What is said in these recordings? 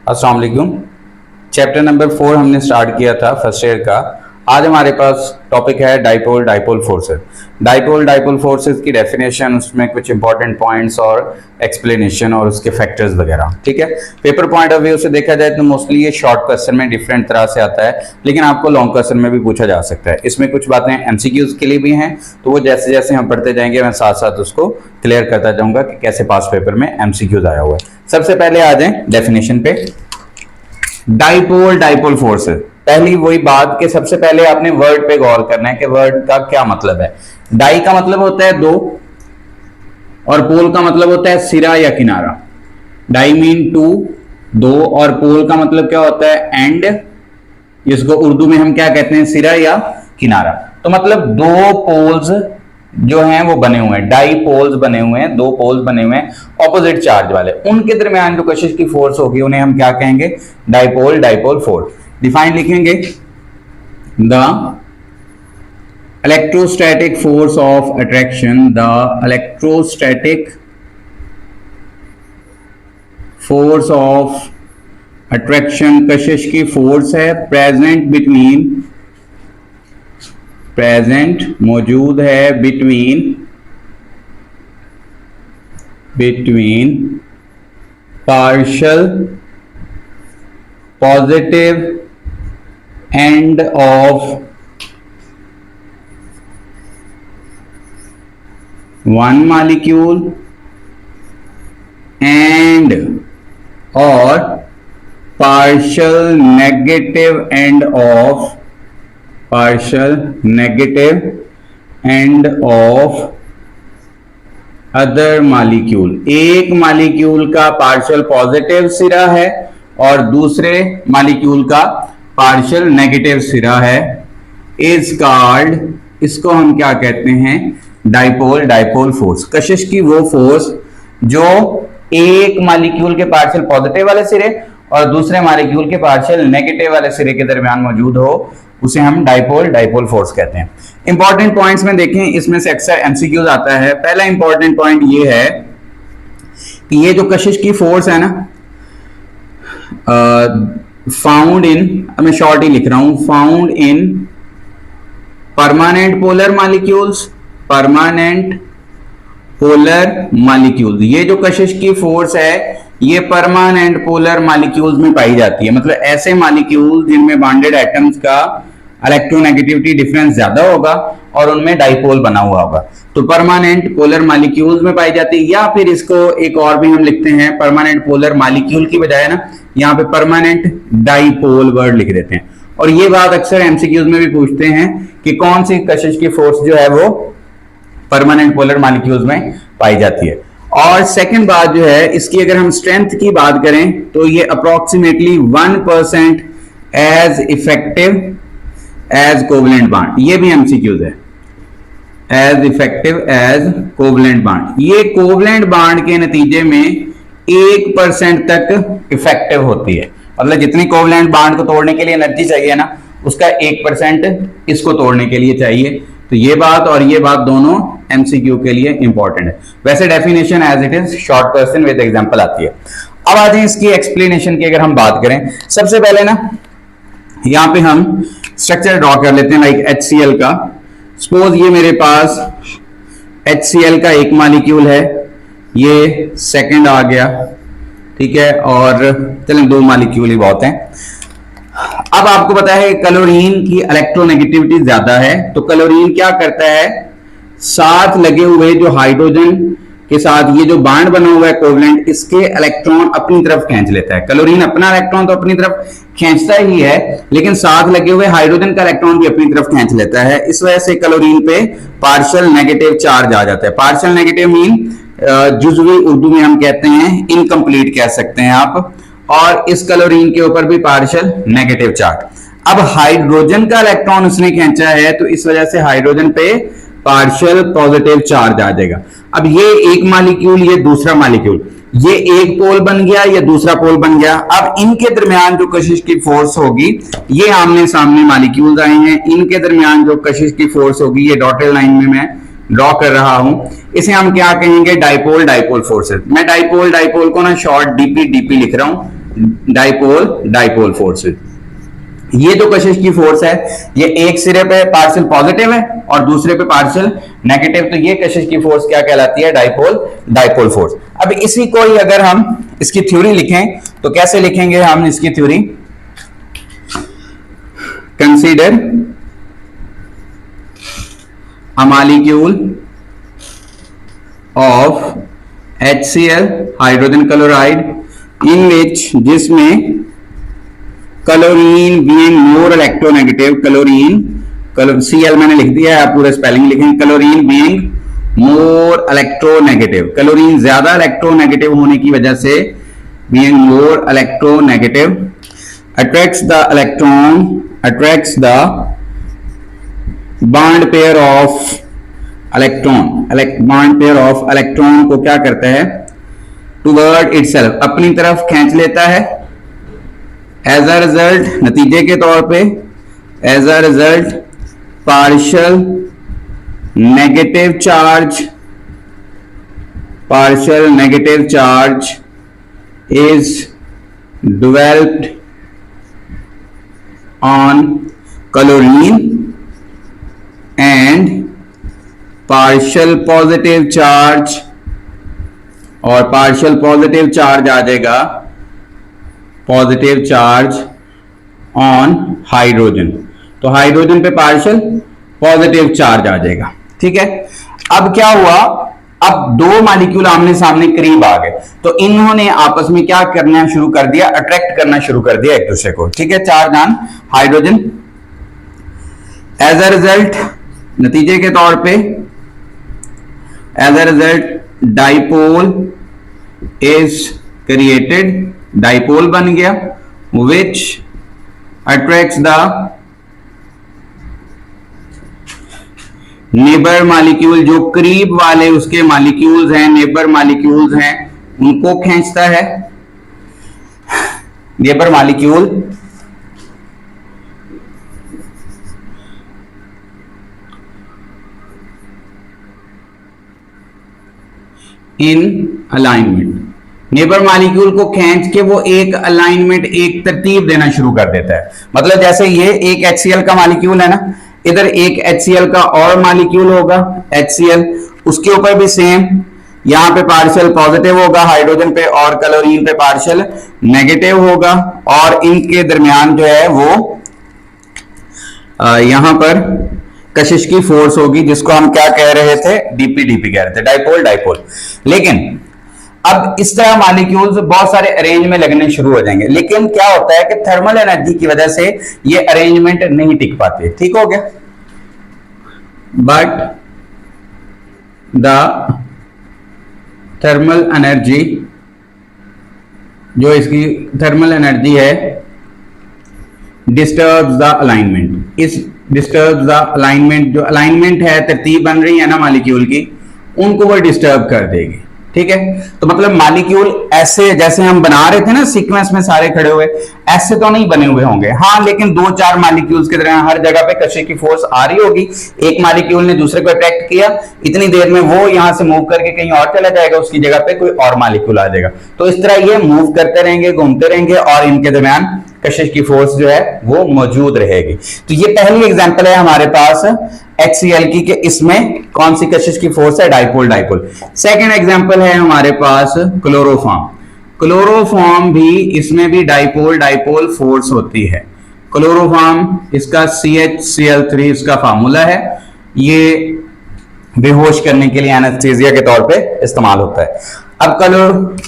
अस्सलाम वालेकुम। Chapter number 4 हमने स्टार्ट किया था फर्स्ट ईयर का। आज हमारे पास टॉपिक है dipole dipole forces. Dipole dipole forces की डेफिनेशन, उसमें कुछ इंपॉर्टेंट पॉइंट्स और एक्सप्लेनेशन और उसके फैक्टर्स वगैरह। ठीक है, पेपर पॉइंट ऑफ व्यू से देखा जाए तो मोस्टली ये शॉर्ट क्वेश्चन में डिफरेंट तरह से आता है, लेकिन आपको लॉन्ग क्वेश्चन में भी पूछा जा सकता है। इसमें कुछ बातें एमसीक्यूज के लिए भी हैं, तो वो जैसे जैसे हम पढ़ते जाएंगे मैं साथ साथ उसको क्लियर करता जाऊंगा कि कैसे पास पेपर में एमसीक्यूज आया हुआ है। सबसे पहले आ जाए डेफिनेशन पे। डाइपोल डाइपोल फोर्सेस, पहली वही बात कि सबसे पहले आपने वर्ड पे गौर करना है कि वर्ड का क्या मतलब है। डाई का मतलब होता है दो, और पोल का मतलब होता है सिरा या किनारा। डाई मीन टू, दो, और पोल का मतलब क्या होता है एंड, जिसको उर्दू में हम क्या कहते हैं, सिरा या किनारा। तो मतलब दो पोल्स जो हैं वो बने हुए हैं, डाई पोल्स बने हुए हैं, दो पोल्स बने हुए हैं ऑपोजिट चार्ज वाले, उनके दरमियान जो कशिश की फोर्स होगी उन्हें हम क्या कहेंगे, डाइपोल डाइपोल फोर्स। डिफाइन लिखेंगे, the electrostatic force of attraction, the electrostatic force of attraction कशिश की फोर्स है प्रेजेंट मौजूद है between partial positive end of one molecule and और partial negative end of other molecule. एक मॉलिक्यूल का partial positive सिरा है और दूसरे मॉलिक्यूल का पार्शियल नेगेटिव सिरा है, इज कॉल्ड, इसको हम क्या कहते हैं, डाइपोल डाइपोल फोर्स। कशिश की वो फोर्स जो एक मॉलिक्यूल के पार्शियल पॉजिटिव वाले सिरे और दूसरे मॉलिक्यूल के पार्शियल नेगेटिव वाले सिरे के दरमियान मौजूद हो, उसे हम डाइपोल डाइपोल फोर्स कहते हैं। इंपॉर्टेंट पॉइंट्स में देखें, इसमें से अक्सर एमसीक्यूज आता है। पहला इंपॉर्टेंट पॉइंट ये है कि ये जो कशिश की फोर्स है ना, फाउंड इन, मैं शॉर्ट ही लिख रहा हूं, found in permanent polar molecules, permanent polar molecules. ये जो कशिश की फोर्स है ये परमानेंट पोलर मॉलिक्यूल्स में पाई जाती है, मतलब ऐसे मॉलिक्यूल जिनमें बॉन्डेड एटम्स का इलेक्ट्रोनेगेटिविटी डिफरेंस ज्यादा होगा और उनमें डाइपोल बना हुआ होगा, तो परमानेंट पोलर मॉलिक्यूल्स में पाई जाती है। या फिर इसको एक और भी हम लिखते हैं, परमानेंट पोलर मॉलिक्यूल की बजाय ना यहाँ पे परमानेंट डाइपोल वर्ड लिख देते हैं। और ये बात अक्सर एमसीक्यूज में भी पूछते हैं कि कौन सी कशिश की फोर्स जो है वो परमानेंट पोलर मॉलिक्यूल्स में पाई जाती है। और सेकंड बात जो है इसकी, अगर हम स्ट्रेंथ की बात करें तो ये approximately 1% as effective as covalent bond. ये भी एमसीक्यूज है, as effective as covalent bond. ये कोवलेंट बॉन्ड के नतीजे में 1% तक इफेक्टिव होती है, मतलब जितनी कोवलेंट बॉन्ड को तोड़ने के लिए एनर्जी चाहिए ना, उसका 1% इसको तोड़ने के लिए चाहिए। तो ये बात और ये बात दोनों एमसीक्यू के लिए इंपॉर्टेंट है। वैसे definition as it is short question with example आती है। अब आ जाए इसकी एक्सप्लेनेशन की, अगर हम बात करें, सबसे पहले ना यहां पे हम स्ट्रक्चर ड्रॉ कर लेते हैं लाइक HCl का। सपोज ये मेरे पास HCl का एक मॉलिक्यूल है, ये सेकंड आ गया, ठीक है, और चलें दो मॉलिक्यूल ही बहुत हैं। अब आपको पता है क्लोरीन की इलेक्ट्रोनेगेटिविटी ज्यादा है, तो क्लोरीन क्या करता है, साथ लगे हुए जो हाइड्रोजन के साथ ये जो बॉन्ड बना हुआ है कोवलेंट, इसके इलेक्ट्रॉन अपनी तरफ खींच लेता है। क्लोरीन अपना इलेक्ट्रॉन तो अपनी तरफ खींचता ही है, लेकिन साथ लगे हुए हाइड्रोजन का इलेक्ट्रॉन भी अपनी तरफ खींच लेता है। इस वजह से क्लोरीन पे पार्शियल नेगेटिव चार्ज आ जाता है। पार्शियल नेगेटिव मीन जुज़वी उर्दू में हम कहते हैं, इनकम्प्लीट कह सकते हैं आप। और इस क्लोरीन के ऊपर भी पार्शियल नेगेटिव चार्ज। अब हाइड्रोजन का इलेक्ट्रॉन उसने खींचा है, तो इस वजह से हाइड्रोजन पे पार्शियल पॉजिटिव चार्ज आ जाएगा। अब ये एक मॉलिक्यूल, ये दूसरा मॉलिक्यूल, ये एक पोल बन गया, ये दूसरा पोल बन गया। अब इनके दरमियान जो कशिश की फोर्स होगी, ये आमने सामने मॉलिक्यूल्स आए हैं, इनके दरमियान जो कशिश की फोर्स होगी, ये डॉटेड लाइन में मैं ड्रॉ कर रहा हूं, इसे हम क्या कहेंगे, डाइपोल डाइपोल फोर्सेस। मैं डाइपोल डाइपोल को ना शॉर्ट डीपी डीपी लिख रहा हूं, डाइपोल डाइपोल फोर्सेस। ये जो कशिश की फोर्स है ये एक सिरे पे पार्शियल पॉजिटिव है और दूसरे पे पार्शियल नेगेटिव, तो ये कशिश की फोर्स क्या कहलाती है? Dipole dipole force. अब इसी को ही अगर हम इसकी थ्योरी लिखें तो कैसे लिखेंगे हम इसकी theory? Consider a molecule of HCl hydrogen chloride in which, जिसमें chlorine being more electronegative, chlorine Cl मैंने लिख दिया है, आप पूरा स्पेलिंग लिखेंगे, chlorine being more electronegative, chlorine ज्यादा इलेक्ट्रोनेगेटिव होने की वजह से, being more electronegative, attracts the electron, attracts the bond pair of electron, bond pair of electron को क्या करता है? टुवर्ड इटसेल्फ, अपनी तरफ खींच लेता है। एज अ रिजल्ट, नतीजे के तौर पे, as a result partial negative charge is developed on chlorine and partial positive charge, और पार्शियल पॉजिटिव चार्ज आ जाएगा, पॉजिटिव चार्ज ऑन हाइड्रोजन, तो हाइड्रोजन पे पार्शियल पॉजिटिव चार्ज आ जाएगा। ठीक है, अब क्या हुआ? अब दो मॉलिक्यूल आमने सामने करीब आ गए, तो इन्होंने आपस में क्या करना शुरू कर दिया? अट्रैक्ट करना शुरू कर दिया एक दूसरे को। ठीक है, charge on hydrogen. As a result, नतीजे के तौर पे, as a result dipole is created, dipole बन गया, which attracts the neighbour molecule, जो करीब वाले उसके मॉलिक्यूल्स हैं, नेबर मॉलिक्यूल्स हैं, उनको खींचता है। Neighbour molecule in alignment, neighbour molecule को खींच के वो एक अलाइनमेंट, एक तरतीब देना शुरू कर देता है। मतलब जैसे ये एक HCl का मॉलिक्यूल है ना, इधर एक HCl का और मॉलिक्यूल होगा HCl, उसके ऊपर भी सेम, यहां पे पार्शियल पॉजिटिव होगा हाइड्रोजन पे और क्लोरीन पे पार्शियल नेगेटिव होगा, और इनके दरमियान जो है वो यहां पर कशिश की फोर्स होगी, जिसको हम क्या कह रहे थे? डीपी कह रहे थे, डाइपोल डाइपोल। लेकिन अब इस तरह मॉलिक्यूल्स बहुत सारे अरेंज में लगने शुरू हो जाएंगे, लेकिन क्या होता है कि थर्मल एनर्जी की वजह से ये अरेंजमेंट नहीं टिक पाते। ठीक हो गया? बट द थर्मल एनर्जी, जो इसकी थर्मल एनर्जी है, डिस्टर्ब्स द अलाइनमेंट, इस डिस्टर्ब्स द अलाइनमेंट, जो अलाइनमेंट है, तरतीब बन रही है ना मॉलिक्यूल की, उनको वो डिस्टर्ब कर देगी। ठीक है, तो मतलब मॉलिक्यूल ऐसे जैसे हम बना रहे थे ना सीक्वेंस में सारे खड़े हुए, ऐसे तो नहीं बने हुए होंगे, हाँ, लेकिन दो चार मॉलिक्यूल्स के तरह हर जगह पे कशिश की फोर्स आ रही होगी। एक मॉलिक्यूल ने दूसरे को अट्रैक्ट किया, इतनी देर में वो यहां से मूव करके कहीं और चला जाएगा, उसकी जगह पे कोई और मॉलिक्यूल आ जाएगा। तो इस तरह ये मूव करते रहेंगे, घूमते रहेंगे, और इनके दरमियान कशिश की फोर्स जो है वो मौजूद रहेगी। तो ये पहली एग्जांपल है हमारे पास HCl की, कि इसमें कौन सी कशिश की फोर्स है? Dipole dipole. सेकंड एग्जांपल है हमारे पास क्लोरोफॉर्म। क्लोरोफॉर्म भी, इसमें भी डाइपोल डाइपोल फोर्स होती है। क्लोरोफॉर्म, इसका CHCl3 इसका फार्मूला है, ये बेहोश करने के लिए एनेस्थीसिया के तौर पे इस्तेमाल होता है। अब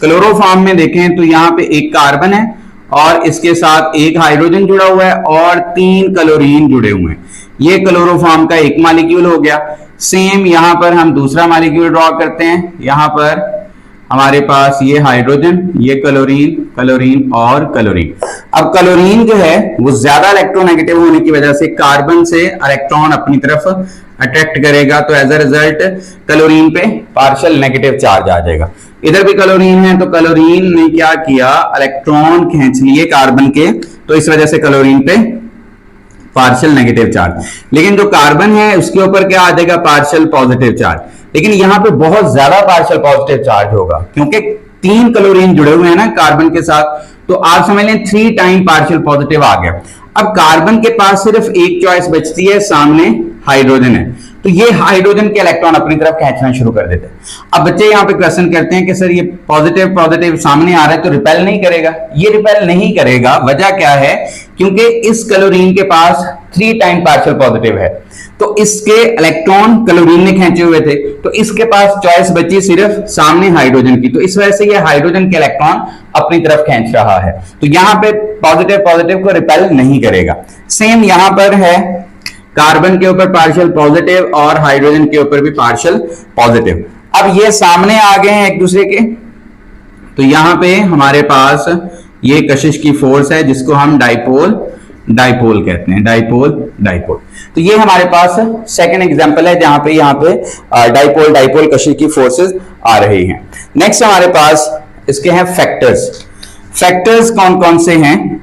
क्लोरोफॉर्म में देखें तो यहां पे एक कार्बन है और इसके साथ एक हाइड्रोजन जुड़ा हुआ है और 3 क्लोरीन जुड़े हुए हैं। ये क्लोरोफॉर्म का एक मॉलिक्यूल हो गया। सेम यहां पर हम दूसरा मॉलिक्यूल ड्रॉ करते हैं, यहां पर हमारे पास ये हाइड्रोजन, ये क्लोरीन, क्लोरीन और क्लोरीन। अब क्लोरीन जो है वो ज्यादा इलेक्ट्रोनेगेटिव होने की वजह से कार्बन से इलेक्ट्रॉन अपनी तरफ अट्रैक्ट करेगा, तो एज अ रिजल्ट क्लोरीन पे पार्शियल नेगेटिव चार्ज आ जाएगा। इधर भी क्लोरीन है, तो क्लोरीन ने क्या किया? इलेक्ट्रॉन खींच लिए कार्बन के, तो इस वजह से क्लोरीन पे पार्शियल नेगेटिव चार्ज। लेकिन जो कार्बन है उसके ऊपर क्या आ जाएगा? Partial positive charge. लेकिन यहां पे बहुत ज्यादा पार्शियल पॉजिटिव चार्ज होगा, क्योंकि 3 क्लोरीन जुड़े हुए हैं ना कार्बन के साथ, तो आप समझ लें 3 टाइम पार्शियल पॉजिटिव आ गया। अब कार्बन के पास सिर्फ एक चॉइस बचती है, सामने हाइड्रोजन है, तो ये हाइड्रोजन के इलेक्ट्रॉन अपनी तरफ खींचना शुरू कर देते हैं। अब बच्चे यहाँ पे क्वेश्चन करते हैं कि सर ये पॉजिटिव पॉजिटिव सामने आ रहा है तो रिपेल नहीं करेगा? ये रिपेल नहीं करेगा। वजह क्या है? क्योंकि इस क्लोरीन के पास 3 टाइम पार्शियल पॉजिटिव है, तो इसके इलेक्ट्रॉन क्लोरीन ने खींचे हुए थे, तो इसके पास चॉइस बची सिर्फ सामने हाइड्रोजन की, तो इस वजह से ये हाइड्रोजन के इलेक्ट्रॉन अपनी तरफ खींच रहा है, तो यहां पे पॉजिटिव पॉजिटिव को रिपेल नहीं करेगा। सेम यहां पर है, कार्बन के ऊपर पार्शियल पॉजिटिव और हाइड्रोजन के ऊपर भी पार्शियल पॉजिटिव। अब ये सामने आ गए हैं एक दूसरे के, तो यहां पे हमारे पास ये कशिश की फोर्स है जिसको हम डाइपोल डाइपोल कहते हैं, डाइपोल डाइपोल। तो ये हमारे पास सेकंड एग्जांपल है जहां पे यहाँ पे डाइपोल डाइपोल कशिश की फोर्सेस आ रही हैं। नेक्स्ट हमारे पास इसके हैं फैक्टर्स। फैक्टर्स कौन कौन से हैं?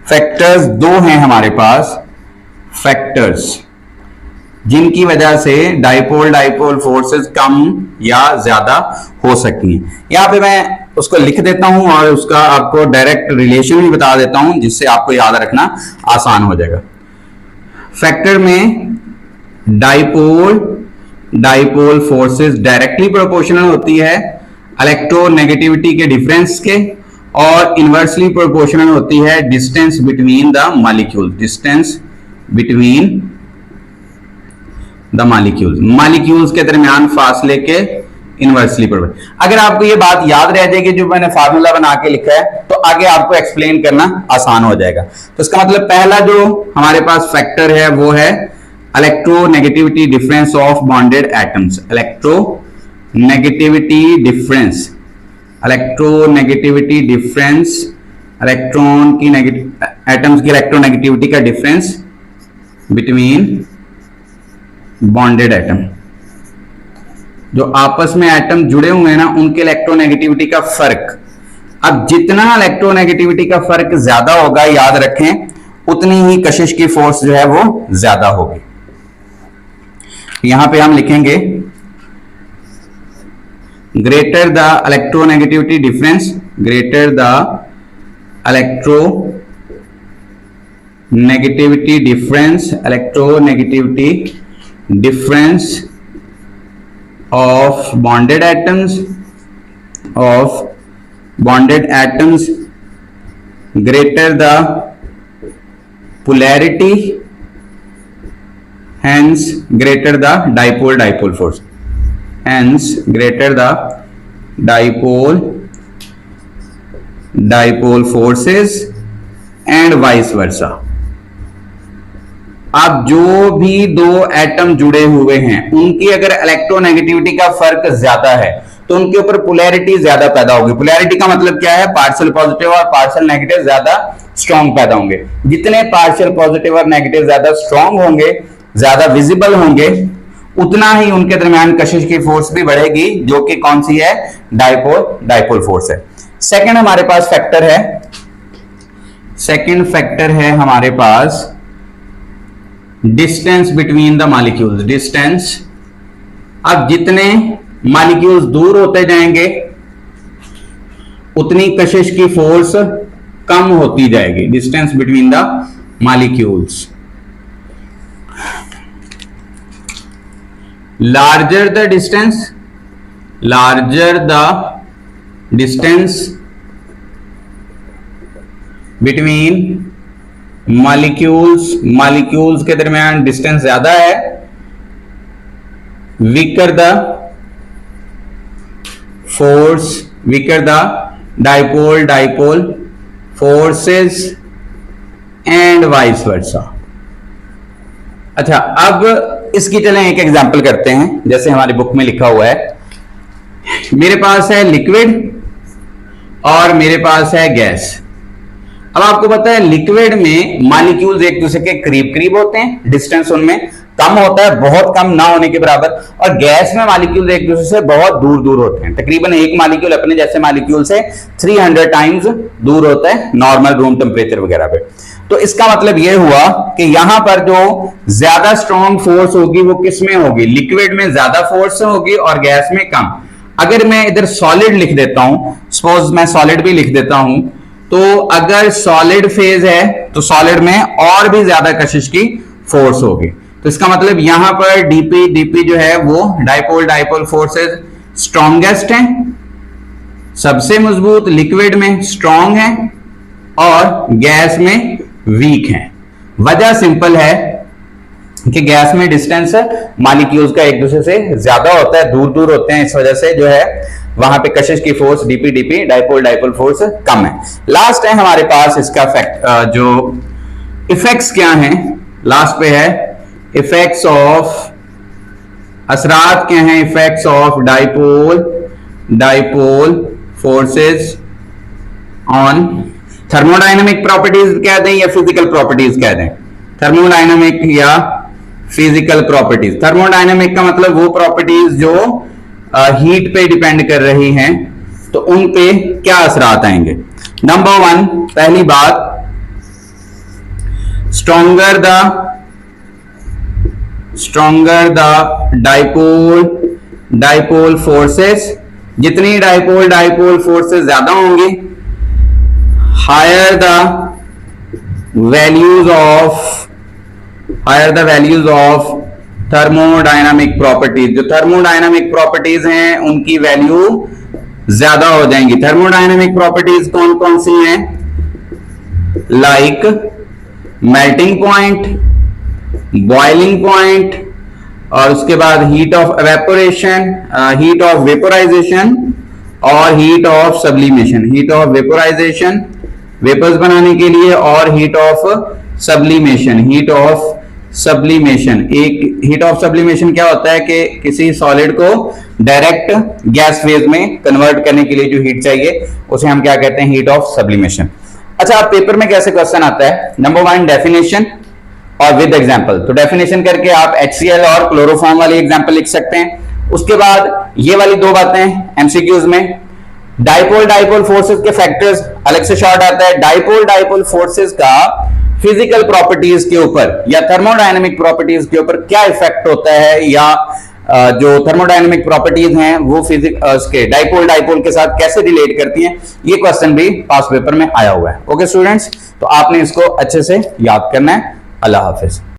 फैक्टर्स 2 हैं हमारे पास, फैक्टर्स जिनकी वजह से डाइपोल डाइपोल फोर्सेस कम या ज्यादा हो सकती हैं। यहां पे मैं उसको लिख देता हूं और उसका आपको डायरेक्ट रिलेशन भी बता देता हूं जिससे आपको याद रखना आसान हो जाएगा। फैक्टर में dipole dipole forces directly proportional होती है इलेक्ट्रोनेगेटिविटी के डिफरेंस के, और इनवर्सली प्रोपोर्शनल होती है distance between the molecule, distance between the molecules, molecules के दरमियान फासले के इनवर्सली प्रोपोर्शनल। अगर आपको ये बात याद रह जाएगी जो मैंने फार्मूला बना के लिखा है, तो आगे आपको एक्सप्लेन करना आसान हो जाएगा। तो इसका मतलब पहला जो हमारे पास फैक्टर है वो है electronegativity difference of bonded atoms, electronegativity difference, electronegativity difference, electron की एटम्स की इलेक्ट्रोनेगेटिविटी का डिफरेंस बिटवीन बॉन्डेड एटम, जो आपस में एटम जुड़े हुए हैं ना उनके इलेक्ट्रोनेगेटिविटी का फर्क। अब जितना इलेक्ट्रोनेगेटिविटी का फर्क ज्यादा होगा, याद रखें, उतनी ही कशिश की फोर्स जो है वो ज्यादा होगी। यहां पे हम लिखेंगे greater the electronegativity difference, greater the electronegativity difference, electronegativity difference of bonded atoms greater the polarity, hence greater the dipole dipole force, hence greater the dipole dipole forces and vice versa। अब जो भी 2 atom जुड़े हुए हैं उनकी अगर electronegativity का फर्क ज्यादा है तो उनके ऊपर पोलैरिटी ज्यादा पैदा होगी। पोलैरिटी का मतलब क्या है? पार्शियल पॉजिटिव और पार्शियल नेगेटिव ज्यादा स्ट्रॉन्ग पैदा होंगे। जितने पार्शियल पॉजिटिव और नेगेटिव ज्यादा स्ट्रॉन्ग होंगे, ज्यादा विजिबल होंगे, उतना ही उनके दरमियान कशिश की फोर्स भी बढ़ेगी, जो कि कौन सी है? डाइपोल डाइपोल फोर्स है। सेकंड हमारे पास फैक्टर है, सेकंड फैक्टर है हमारे पास distance between the molecules, distance. अब जितने मॉलिक्यूल्स दूर होते जाएंगे उतनी कशिश की फोर्स कम होती जाएगी, distance between the molecules. Larger the distance, larger the distance between molecules, molecules के दरमियान डिस्टेंस ज्यादा है, weaker the force, weaker the dipole dipole forces and vice versa. अच्छा, अब इसकी चलें एक एग्जांपल करते हैं, जैसे हमारी बुक में लिखा हुआ है। मेरे पास है लिक्विड और मेरे पास है गैस। अब आपको पता है लिक्विड में मॉलिक्यूल्स एक दूसरे के करीब करीब होते हैं, डिस्टेंस उनमें कम होता है, बहुत कम ना होने के बराबर, और गैस में मॉलिक्यूल्स एक दूसरे से बहुत दूर दूर होते हैं। तकरीबन एक मॉलिक्यूल अपने जैसे मॉलिक्यूल से 300 टाइम्स दूर होता है नॉर्मल रूम टेम्परेचर वगैरह पे। तो इसका मतलब यह हुआ कि यहां पर जो ज्यादा स्ट्रॉन्ग फोर्स होगी वो किस में होगी? लिक्विड में ज्यादा फोर्स होगी और गैस में कम। अगर मैं इधर सॉलिड लिख देता हूं, सपोज मैं सॉलिड भी लिख देता हूं, तो अगर सॉलिड फेज है तो सॉलिड में और भी ज्यादा कशिश की फोर्स होगी। तो इसका मतलब यहां पर डीपी जो है वो डाइपोल डाइपोल फोर्सेस स्ट्रॉन्गेस्ट है, सबसे मजबूत लिक्विड में स्ट्रॉन्ग है और गैस में वीक है। वजह सिंपल है कि गैस में डिस्टेंस मॉलिक्यूल्स का एक दूसरे से ज्यादा होता है, दूर दूर होते हैं, इस वजह से जो है वहां पे कशिश की force DP dipole dipole force कम है। लास्ट है हमारे पास इसका जो इफेक्ट्स क्या हैं, लास्ट पे है इफेक्ट्स ऑफ, असरात क्या हैं effects of dipole forces on thermodynamic properties कह दें या फिजिकल प्रॉपर्टीज कह दें, थर्मोडायनामिक या फिजिकल प्रॉपर्टीज। थर्मोडायनामिक का मतलब वो प्रॉपर्टीज जो हीट पे डिपेंड कर रही हैं, तो उन पे क्या असरात आएंगे। नंबर 1, पहली बात, स्ट्रॉन्गर द डाइपोल फोर्सेस, जितनी डाइपोल फोर्सेस ज्यादा होंगी, higher the values of thermodynamic properties. जो थर्मोडायनामिक प्रॉपर्टीज हैं उनकी वैल्यू ज्यादा हो जाएंगी। थर्मोडायनामिक प्रॉपर्टीज कौन कौन सी हैं? Like melting point, boiling point, और उसके बाद heat of evaporation, heat of vaporization और heat of sublimation. Heat of vaporization vapours बनाने के लिए और heat of sublimation. Heat of sublimation क्या होता है कि किसी सॉलिड को डायरेक्ट गैस फेज में कन्वर्ट करने के लिए जो हीट चाहिए उसे हम क्या कहते हैं? Heat of sublimation. अच्छा, आप पेपर में कैसे क्वेश्चन आता है? नंबर 1 डेफिनेशन और विद एग्जांपल। तो डेफिनेशन करके आप HCl और क्लोरोफॉर्म वाली एग्जांपल लिख सकते हैं। उसके बाद ये वाली 2 बातें एमसीक्यूज में, डाइपोल फोर्सेस के फैक्टर्स अलग से शॉर्ट आता है। डाइपोल फोर्सेस का फिजिकल प्रॉपर्टीज के ऊपर या थर्मोडायनेमिक प्रॉपर्टीज के ऊपर क्या इफेक्ट होता है, या जो थर्मोडायनेमिक प्रॉपर्टीज हैं वो उसके डाइपोल के साथ कैसे रिलेट करती हैं, ये क्वेश्चन भी पास पेपर में आया हुआ है। ओके स्टूडेंट्स, तो आपने इसको अच्छे से याद करना है। अल्लाह हाफिज।